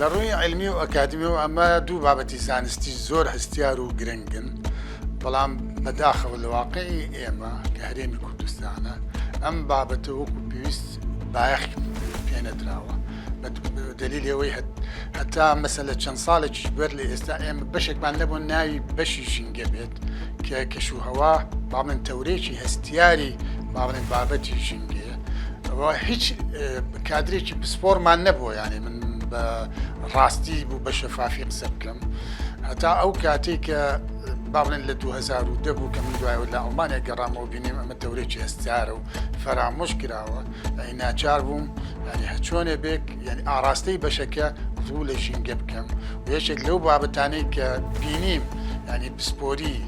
لروي علمي وأكاديمي وأما دو بابتي زانستي زور هستيار وجرنجن بلام بداخل الواقعي إما كهريمي كردستان أم بابته وكو بيوست بايخ بينا دراوة بدليل يوي حتى مثلا چند سال جبر لي استعمل بشك من لبون ناي بشيشين جبت كشو هوا بعمل توريشي هستياري بعمل بابتي شينجي وهيج كادريش بسبور ما نبو يعني من راستي بشفافي قسبكم حتى او كاتيك بعمل لدو هزار ودبو كم دواي ولا ألمانيا قرامو بيني ما توريش هستيارو فرع مشكلة يعني ناچاربوم يعني هتشون بك يعني أراستي بشكل طول شينجبكم ويشك لو بابتاني كبينيم يعني بسبوري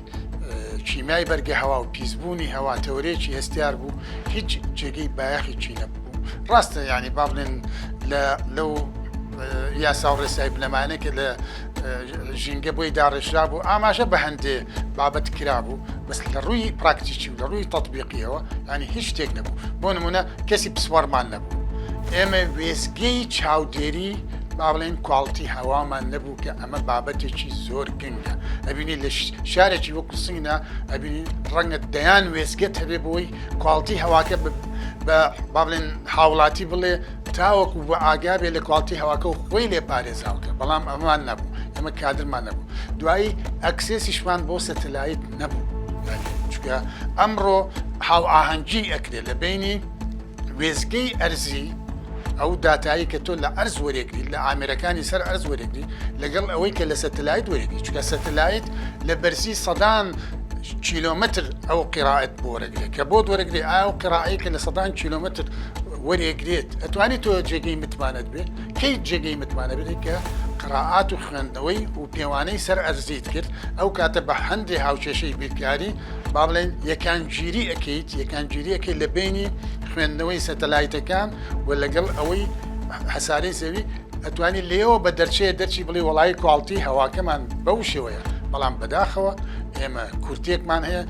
شيماي برقي هوا وبيزبوني هوا توريشي هستياربو هيج جيجي بايخي تشينبو راست يعني بابلن لو يا ساور رسايب لمانك ل جينجبو يدار الشابو اما شبه عند بابت كرابو بس لروي براكتيشي لروي تطبيقي هو يعني هيش تكنبو بونمونا كسي بسوار مان نبو اما ويسجي تشاو ديري بابلين كواليتي هوا ما نبو كأما بابتي شي زور كنجا أبيني لشارجي وقصينا أبيني رنگ الديان ويسجت هبوي كواليتي هوا كب بابلين حاولاتي بلي تاوك وعجابي لكواليتي هوا كو خويلي بارزاوك بلام أما نبو أما كادر ما نبو دواي أكسس شوان بو ستلايت نبو يعني شكا أمرو هاو آهنجي أكدي لبيني ويسجي أرزي أو داتاي كتول لأرز وريقري لأمريكاني سر أرز وريقري لقل أويك لستلايت وريقري شكا ستلايت لبرسي صدان كيلومتر أو قراءة بورقري كبود ورقري أو قراءيك لصدان كيلومتر وريقريت أتواني تو جيجي متماند به كي جيجي متماند به قراءات وخندوي وبيواني سر أرزيت كر أو كاتب حندي هاوشي شي بيكاري بابلين يكان جيري أكيد لبيني خوێندنەوەی سەتەلایتەکان ولا لەگەڵ ئەوەی حەسارەی زەوی ئەتوانی لێەوە بە دەرچی بڵێ وڵای کواڵتی هەواکەمان بەو شێوەیە بەڵام بەداخەوە ئێمە کورتێکمان هەیە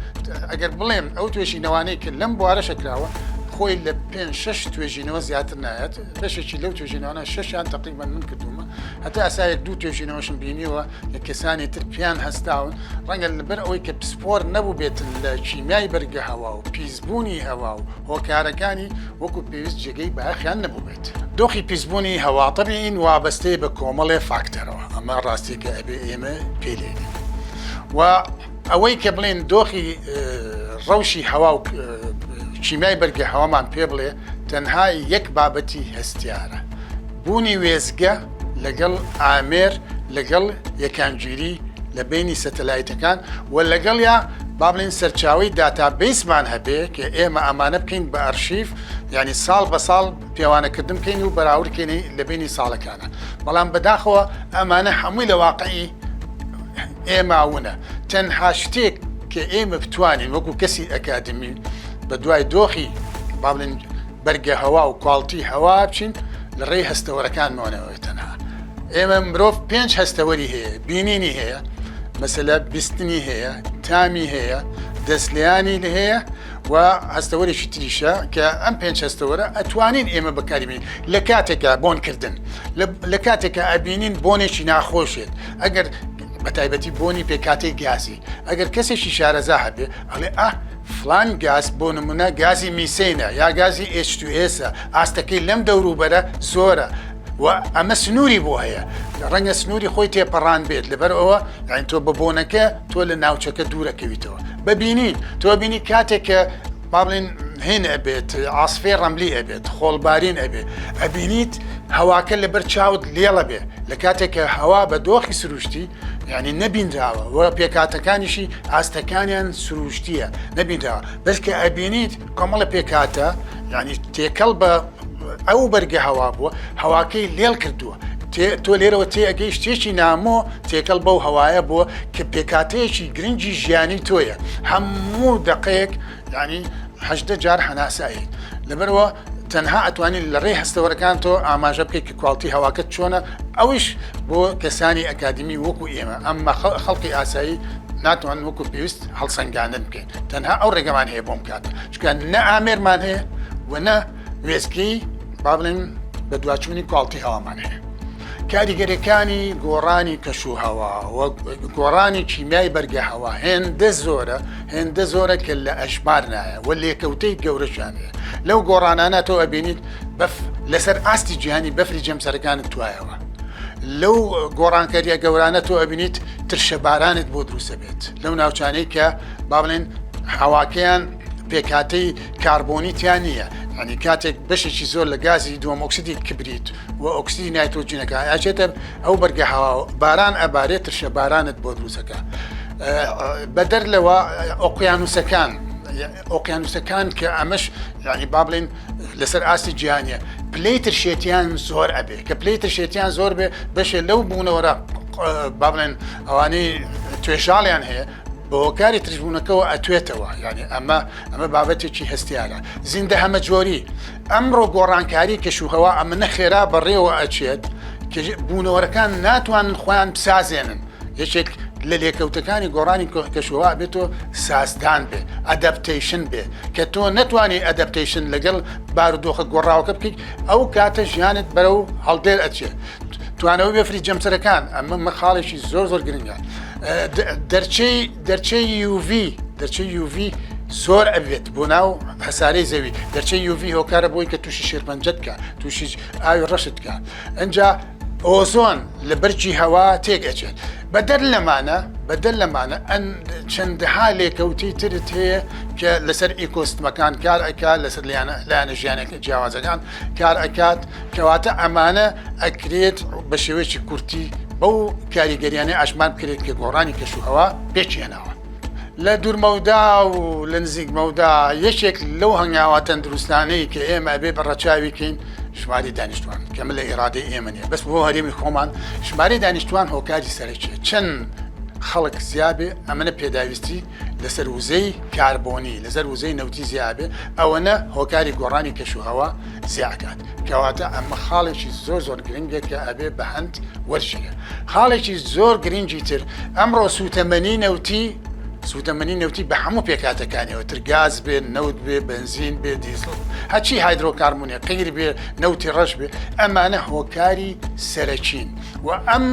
ئەگەر بڵێم ئەو توێژینەوانەی کرد لەم بوارەشە کراوە خۆی لە 5-6 توێژینەوە زیاتر نایەت بەشێکی لەو توێژینەوانە 6یان تقریبا من کردومە هەتا ئەسایەک 2 توێژینەوەشم بینیوە لە کەسانی تر پیان هەستاون ڕەنگە لەبەر ئەوەی کە پسپۆر نەبوو بێت لە چیمیای بەرگە هەوا و پیسبوونی هەوا و هۆکارەکانی وەکو پێویست جێگەی بەیاخیان نەبوو بێت دۆخی پیسبوونی هەوا طبیعین وابەستەی بە کۆمەڵێ فاکتەرەوە ئەمە ڕاستی کە ئەبێ ئێمە پێلێنین و ئەوەی کە بڵێن دۆخی ڕەوشی هەوا و چیمیای بەرگە هەوامان پێ بڵێ تەنها یەک بابەتی هەستیارە بوونی وێزگە لەگەڵ ئامێر لەگەڵ یەکانگیری لە بینی سەتەلایتەکان و لەگەڵ یا با بڵێن سەرچاوی داتابیسمان هەبێ کە ئێمە ئەمانە بکەین بە ئەرشیف یعنی ساڵ بە ساڵ پێوانەکردن بکەین و بەراوردکەینی لە بینی ساڵەکانە بەڵام بەداخەوە ئەمانە هەمووی لە واقعی ئێماونە تەنها شتێک کە ئێمە بتوانین وەکو کەسی ئەکادمی بە دوای دۆخی با بڵێن بەرگە هەوا و کواڵتی هەوا بچین لە ڕێی هەستەوەرەکانمانەوەی تەنها ئێمە مرۆڤ 5 هەستەوەری هەیە بینینی هەیە مەسەلە بیستنی هەیە تامی هەیە دەستلیانی هەیە و هەستەوەرێکی تریشە کە ئەم 5 هەستەوەرە ئەتوانین ئێمە بەکاربین لە کاتێکە بۆنکردن لە کاتێکە ئەبینین بۆنێکی ناخۆشێت ئەگەر بەتایبەتی بۆنی پێکاتی گازی ئەگەر کەسێکی شارەزا هەبێ ئەڵێ فلان گاز بۆ نمونە گازی میسینە یا گازی H2S ئاستەکەی لەم دەوروبەرە زۆرە و ئەمە سنووری بۆ هەیە ڕەنگە سنووری خۆی تێپەڕان بێت لەبەر ئەوە یان تۆ بە بۆنەکە تۆ لە ناوچەکە دوورەکەویتەوە ببینین تۆ بینی کاتێککە با بڵێن هێن ئەبێت ئاسفێ ڕەملی ئەبێت خۆڵبارین ئەبێت ئەبینیت هەواکە لەبەر چاوت لێڵە بێ لە کاتێککە هەوا بە دۆخی سروشتی یعنی نەبینراوە و پێکاتەکانیشی ئاستەکانیان سروشتیە نەبینراوە بەسکە ئەبینیت کۆمەڵە پێکاتە یعنی تێکەڵ بە ئەو بەرگە هەوا بووە هەواکەی لێڵ کردووە تۆ لێرەوە تێئەگەی شتێکی نامۆ تێکەڵ بەو هەوایە بووە کە پێکاتەیەکی گرنگی ژیانی تۆیە هەموو دقەیەک ینی 18 جار هەناسایی لەبەرەوە تەنها ئەتوانین لە ڕێی هەستەوەرەکان تۆ ئاماژە بکەیت کە کواڵتی هەواکەت چۆنە ئەویش بۆ کەسانی ئەکادمی وەکو ئێمە ئەمما خەڵقی ئاسایی ناتوان وەکو پێویست هەڵسەنگاندن بکەین تەنها ئەو ڕێگەمان هەیە بۆم کاتە چکە نە ئامێرمان هەیە و نە وێستگەی با بڵێن بە دواچوونی کواڵتی هەوامان هەیە کاریگەریەکانی گۆڕانی کەشوهەوا و گۆڕانی کیمیای بەرگەهەوا هێندە زۆرە کە لە ئەژمار نایە و لێکەوتەی گەورەشانەیە لەو گۆڕانانە تۆ ئەبینیت لەسەر ئاستی جیهانی بەفری جەمسەرەکانت توایەوە لەو گۆڕانکاریە گەورانە تۆ ئەبینیت ترشە بارانت بۆ دروستە بێت لەو ناوچانەی کە با بڵێن هەواکەیان پێکاتەی کاربۆنیتیان نییە ینی کاتێک بەشێکی زۆر لە گازی دووەم ئۆکسیدی کبریت و ئۆکسیدی نایترۆجینەکە ئاچێتە ئەو بەرگە هەوا باران ئەبارێت ترشە بارانت بۆ دروستەکە بەدەر لەوە ئۆقیانوسەکان کە ئەمەش ینی با بڵێن لەسەر ئاستی جیهانیە پلەی ترشێتیان زۆر ئەبێ کە پلەی ترشێتیان زۆر بێ بەشێ لەو بوونەوەرە با بڵێن ئەوانەی توێژاڵیان هەیە بە هۆکاری ترشبوونەکەەوە ئەتوێتەوە ینی ئەمە بابەتێکی هەستیارە زیندە هەمە جۆری ئەمڕۆ گۆڕانکاری کەشوهەوا ئەمە خێرا بەڕێوە ئەچێت کە بوونەوەرەکان ناتوانن خۆیان بسازێنن یەکێک لە لێکەوتەکانی گۆڕانی کەشوهەوا بێتۆ سازدان بێ ئەدەپتەیشن بێ کە تۆ نەتوانێت ئەدەپتەیشن لەگەڵ بارودۆخە گۆڕاوەکە بکەیت ئەو کاتە ژیانت بەرەو هەڵدێر ئەچێت توانەوە بێفری جەمسەرەکان ئەمە مەخاڵێکی زۆر گرنگە دەرچەی UV زۆر ئەبێت بۆ ناو هەسارەی زەوی دەرچەی UV هۆکارە بۆی کە تووشی شێرپەنجەت کە تووشی ئاوی ڕەشت کە ئەنجا ئۆزۆن لە بەرجی هەوا تێک ئەچێت بەدەر لەمانە ئەن چەندەها لێکەوتی ترت هەیە کە لەسەر ئیکۆستمەکان کار ئەکات لەسەر لایەنە ژیانەکە جیاوازەکان کار ئەکات کەواتە ئەمانە ئەکرێت بە شێوەیەکی کورتی بەو کاریگەریانەی ئاشمان بکرێت کە گۆڕانی کەشوهەوا پێچێنەوە لە دوورمەودا و لە نزیکمەودا یەکێک لەو هەنگاوە تەندروستانەی کە ئێمە ئەبێ بەڕەچاویکەین ژماری دانیشتوان کەمە لە ئێرادەی ئێمە نیە بەس بۆ هەرێمی خۆمان ژماری دانیشتوان هۆکاری سەرەکیە چەند خەڵک زیابێ ئەمەنە پێداویستی لەسەر وزەی کاربۆنی لەسەر وزەی نەوتی زیابێ ئەوەنە هۆکاری گۆڕانی کەشوهەوا زیاکات کەواتە ئەمە خاڵێکی زۆر گرنگە کە ئەبێ بە هەند وەرشێ خاڵێکی زۆر گرنگی تر ئەمڕۆ سوتەمەنی نەوتی بە هەموو پێکاتەکانیەوە تر گاز بێ نەوت بێ بنزین بێ دیزڵ هەچی هایدرۆکاربونێ قیر بێ نەوتی ڕەش بێ ئەمانە هۆکاری سەرەکین و ئەم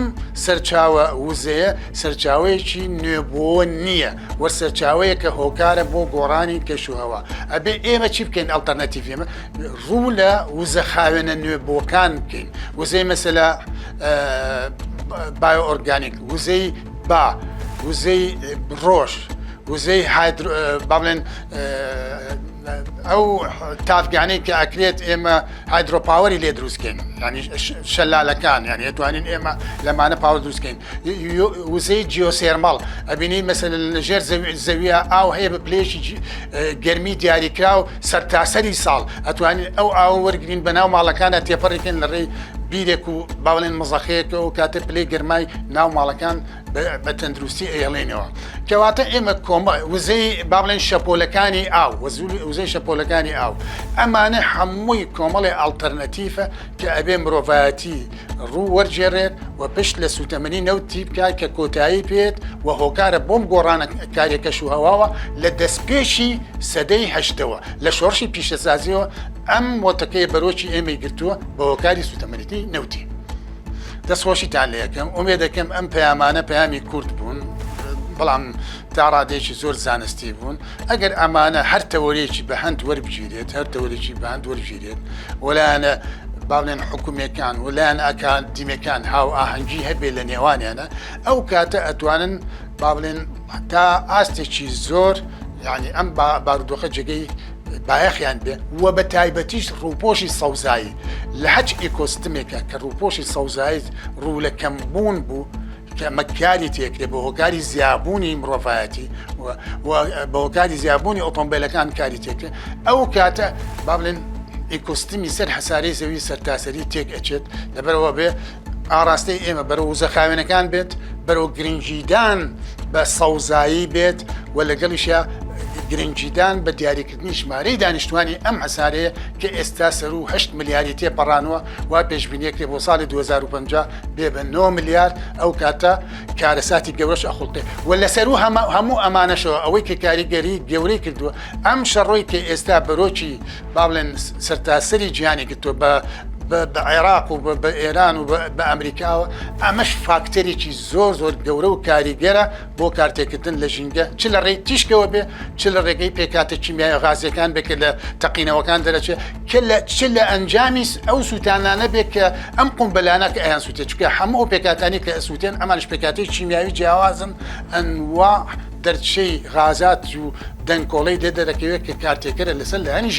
سەرچاوە وزەیە سەرچاوەیەکی نوێبووە نییە وە سەرچاوەیە کە هۆکارە بۆ گۆڕانی کەشوهەوا ئەبێ ئێمە چی بکەین ئەڵتەرنەتیڤ ئێمە ڕوو لە وزە خاوێنە نوێبووەکان بکەین وزەی مەسەلا بایۆ ئۆرگانیک وزەی وزەی ڕۆژ وزەی با بڵێن ئەو تافگانەی کە ئەکرێت ئێمە هایدرۆپاوەری لێ دروستکەین ینی شەلالەکان یانی ئەتوانین ئێمە لەمانە پاوە دروستکەین وزەی جیۆسێرمەڵ ئەبینی مەسەلەن لەژێر زەویە ئاو هەیە بە پلێشی گەرمی دیاریکرا و سەرتاسەری ساڵ ئەتوانین ئەو ئاو وەرگین بەناو ماڵەکانە تێپەڕێکن لە ڕێی بیرێک و با بڵێن مەزەخەیەکە و کاتە پلەی گەرمای ناو ماڵەکان بە تەندروستی ئێڵێنەوە کەواتە ئێمە وزەی با بڵێن شەپۆلەکانی ئاو وزەی شەپۆلەکانی ئاو ئەمانە هەمووی کۆمەڵی ئالتەرنەتیفە کە ئەبێ مرۆڤایەتی ڕوو وەرجێڕێت و پشت لە سوتەمەنی نەوتی بکات کە کۆتایی پێت و هۆکارە بۆم گۆڕانە کاری کەشوهەواوە لە دەستپێشی سەدەی هەشتەوە لە شۆڕشی پیشەسازیەوە ئەم وەتەکەی بەرۆکی ئێمەی گرتووە بە هۆکاری سوتەمەنیتی نەوتی دەستخۆشیتان لێ یەکەم ئومێ دەکەم ئەم پەیامانە پەیامی کورت بوون بەڵام تا ڕادێکی زۆر زانستی بوون ئەگەر ئەمانە هەر تەوەریەکی بە هەند وەربگیرێت هەر تەوەرێکی بە هەند وەرگیرێت وەلایەنە با بڵێن حکوومەکان وەلایەن ئەکادیمەکان هاو ئاهەنگی هەبێ لە نێوانیانە ئەو کاتە ئەتوانن با بڵێن تا ئاستێکی زۆر یعنی ئەم بارودۆخە جێگەی بایەخیان بێ وە بە تایبەتیش ڕووپۆشی سەوزایی لە هەچ ئیکۆستمێکە کە ڕووپۆشی سەوزایی ڕوو لە کەمبوون بوو کە مەکاری تێکرێ بە هۆکاری زیابوونی مرۆڤایەتی بە هۆکاری زیابوونی ئۆتۆمبیلەکان کاری تێکرێ ئەو کاتە با بڵێن ئیکۆستمی سەر هەسارەی زەوی سەرتاسەری تێک ئەچێت لەبەرەوە بێ ئاڕاستەی ئێمە بەرەو وزە خاوێنەکان بێت بەرەو گرنگیدان بە سەوزایی بێت و لەگەڵیشە گرنگجیدان بە دیاریکردنی ژمارەی دانیشتوانی ئەم هەسارەیە کە ئێستا سەر و 8 ملیاری تێپەڕانەوە وا پێشبینیەکرێ بۆ ساڵی 2050 بێ بە 9 ملیارد ئەو کاتە کارەساتی گەورەش ئەخڵتێ و لەسەر و هەموو ئەمانەشەوە ئەوەی کە کاریگەری گەورەی کردووە ئەم شەڕۆی کە ئێستا بەرۆکی با بڵێن سەرتاسەری گیانی کردووە بە بعراق وبإيران وبأمريكا أمش فاكتوريكي زور جورو كاريجرا بو كارتكتن لجنجا تشل الري تشكو به تشل الري بيكات الكيمياء غازي كان بك تقينا وكان درجة كل تشل أنجاميس أو سوتانا نبك أم قنبلانك أيان سوتشكا حمو بيكاتاني كسوتين أمالش بيكاتي كيميائي جوازن أنواع درت شيء غازات جو دنكولي دكيوك كارتكر اللي سل يعني